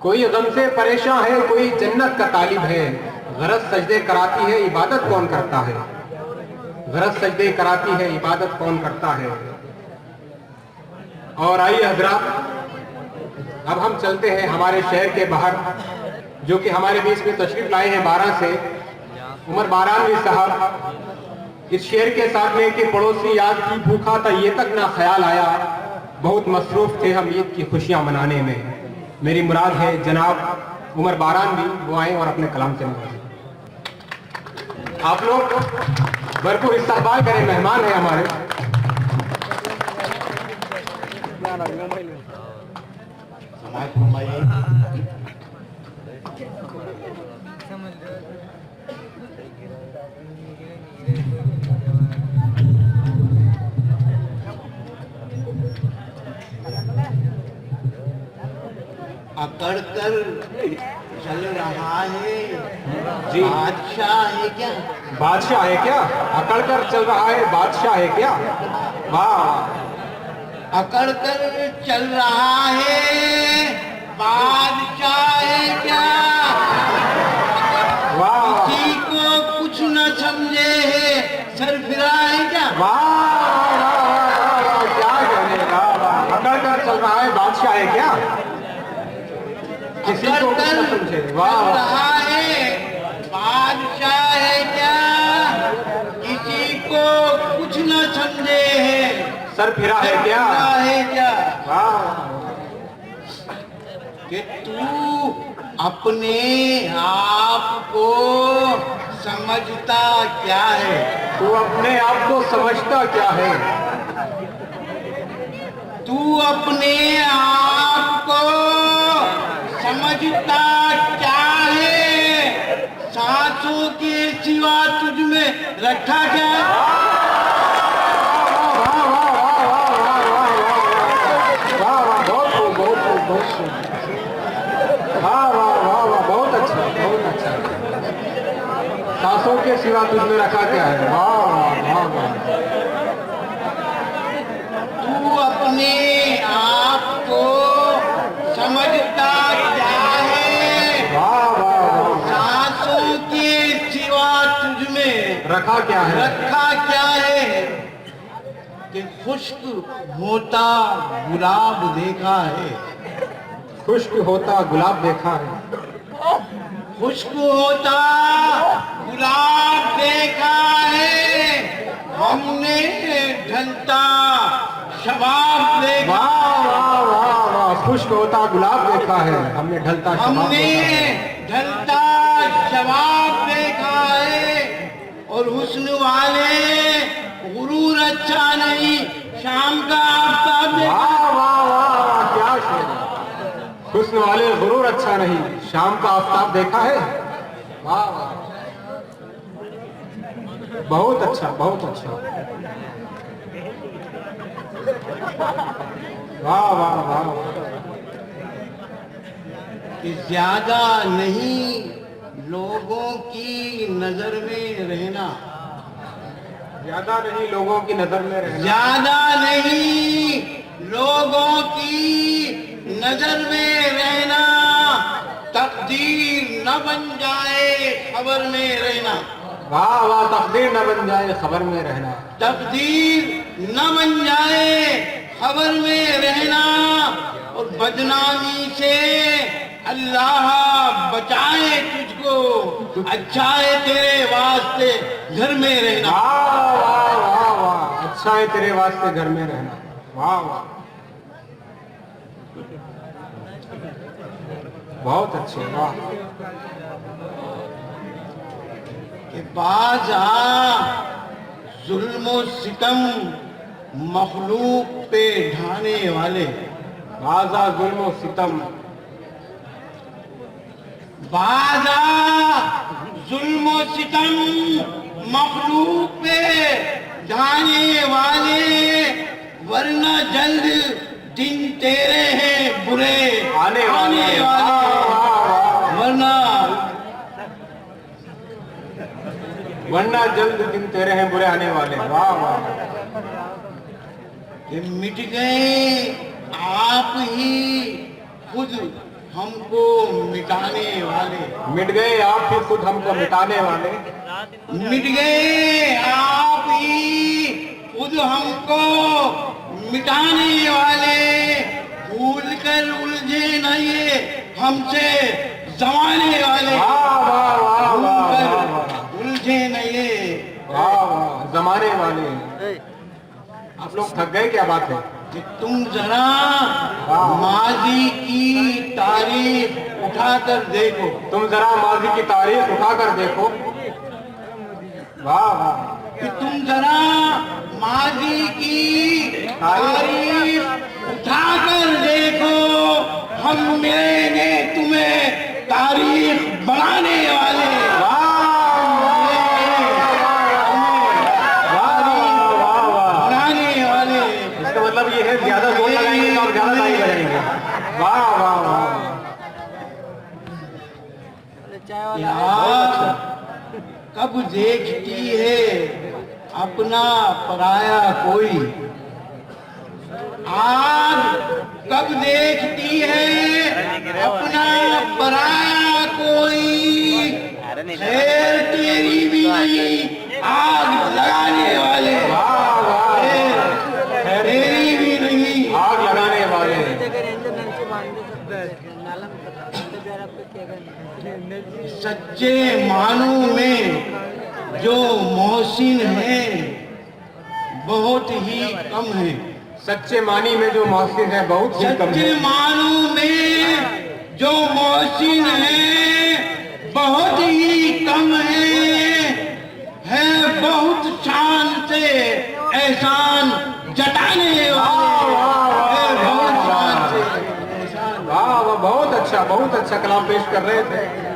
कोई गम से परेशान है, कोई जन्नत का तालिब है। गरज सजदे कराती है, इबादत कौन करता है? गरज सजदे कराती है, इबादत कौन करता है? और आइए हजरात, अब हम चलते हैं हमारे शहर के बाहर, जो कि हमारे बीच में तशरीफ लाए हैं 12 से उमर बारानवी साहब। इस शेर के साथ में कि पड़ोसी याद की भूखा था ये तक ना ख्याल आया, बहुत मसरूफ थे हम ईद की खुशियां मनाने में। मेरी मुराद है जनाब उमर बारानवी, वो आए और अपने कलाम से नवाजें। आप लोग भरपूर इस्तकबाल करें, मेहमान है हमारे। अकड़ कर चल रहा है जी, बादशाह है क्या? बादशाह है क्या? अकड़ कर चल रहा है बादशाह है क्या? वाह, अकड़ कर चल रहा है बादशाह है क्या? वाह, किसी को कुछ न समझे है सर फिरा है क्या? वाह, क्या कहने का? अकड़ कर चल रहा है बादशाह है क्या? किसी को कुछ न समझे। वाह, चल रहा है बादशाह है क्या? किसी को कुछ न समझे है सर फिरा है क्या? है क्या? वाह, कि तू अपने आप को समझता क्या है? तू अपने आप को समझता क्या है? तू अपने आप को समझता क्या है? सांसों के सिवा तुझ में रखा क्या है? वाह, वाह, वाह, वाह, वाह, वाह, वाह, वाह, बहुत खूब, बहुत खूब, बहुत खूब। वाह, वाह, वाह, वाह, बहुत अच्छा, बहुत अच्छा। सांसों के सिवा तुझ में रखा क्या है? वाह, वाह, वाह, तू अपने आप को समझता क्या है? वाह, वाह, वाह, सांसों के सिवा तुझ में रखा क्या है? रखा क्या है? कि खुश्क होता गुलाब देखा है। खुश्क होता गुलाब देखा है। खुश्क होता गुलाब देखा है। हमने ढलता शबाब देखा। वाह, वाह, वाह, वाह, खुश्क होता गुलाब देखा है, हमने ढलता शबाब हमने देखा है। ढलता शबाब देखा है। और हुस्न वाले गुरूर अच्छा नहीं, शाम का आफ्ताब देखा। वाह, वाह, वाह, वाह, क्या शेर है। हुस्न वाले गुरूर अच्छा नहीं, शाम का आफ्ताब देखा है। वाह, वाह, बहुत अच्छा, बहुत अच्छा। वाह, वाह, वाह, वाह। कि ज्यादा नहीं लोगों की नजर में रहना। ज्यादा नहीं लोगों की नजर में रहना। ज्यादा नहीं लोगों की नजर में रहना। तकदीर न बन जाए खबर में रहना। वाह, वाह, तकदीर न बन जाए खबर में रहना। तकदीर न बन जाए खबर में रहना। और बदनामी से अल्लाह बचाए तुझको, अच्छा है तेरे वास्ते घर में रहना। वाह, वाह, वाह, वाह, अच्छा है तेरे वास्ते घर में रहना। वाह, वाह, बहुत अच्छे। वाह, कि बाज आ जुल्म सितम मखलूक पे ढाने वाले। बाजा जुल्म सितम। बाज आ जुल्म सितम मखलूक पे ढाने वाले। वरना जल्द दिन तेरे हैं बुरे आने वाले। वाह, वाह, वाह, वरना वरना जल्द दिन तेरे हैं बुरे आने वाले। वाह, वाह, कि मिट गए आप ही खुद हमको मिटाने वाले, मिट गए आप ही खुद हमको मिटाने वाले, मिट गए आप ही खुद हमको मिटाने वाले, भूल कर उलझे न ये हमसे जमाने वाले, वाह वाह वाह भूल वाह कर वाह उलझे न ये। वाह वाह जमाने वाले। आप लोग थक गए, क्या बात है? कि तुम जरा माजी की तारीफ उठाकर देखो, तुम जरा माजी की तारीख उठाकर देखो। वाह वाह। कि तुम जरा माजी की तारीफ उठाकर देखो, हम मिलेंगे तुम्हें तारीख बनाने वाले। बनाने वाले। इसका मतलब ये है ज्यादा जोर लगाएंगे तो आप ज्यादा ताली बजाएंगे। वाह वाह वाह। यार कब देखती है अपना पराया कोई, आज कब देखती है अपना पराया कोई, खैर तेरी भी नहीं आग लगाने वाले, वाह वाह। तेरी भी नहीं। आग लगाने वाले। सच्चे मानों में जो मोहसिन हैं बहुत ही कम है, सच्चे मानी में जो मोहसिन है बहुत ही कम सच्चे है। मानों में जो मोहसिन है बहुत ही कम है बहुत शान से एहसान जताने वाले, है बहुत शान से एहसान। वाह वाह, बहुत अच्छा कलाम पेश कर रहे थे।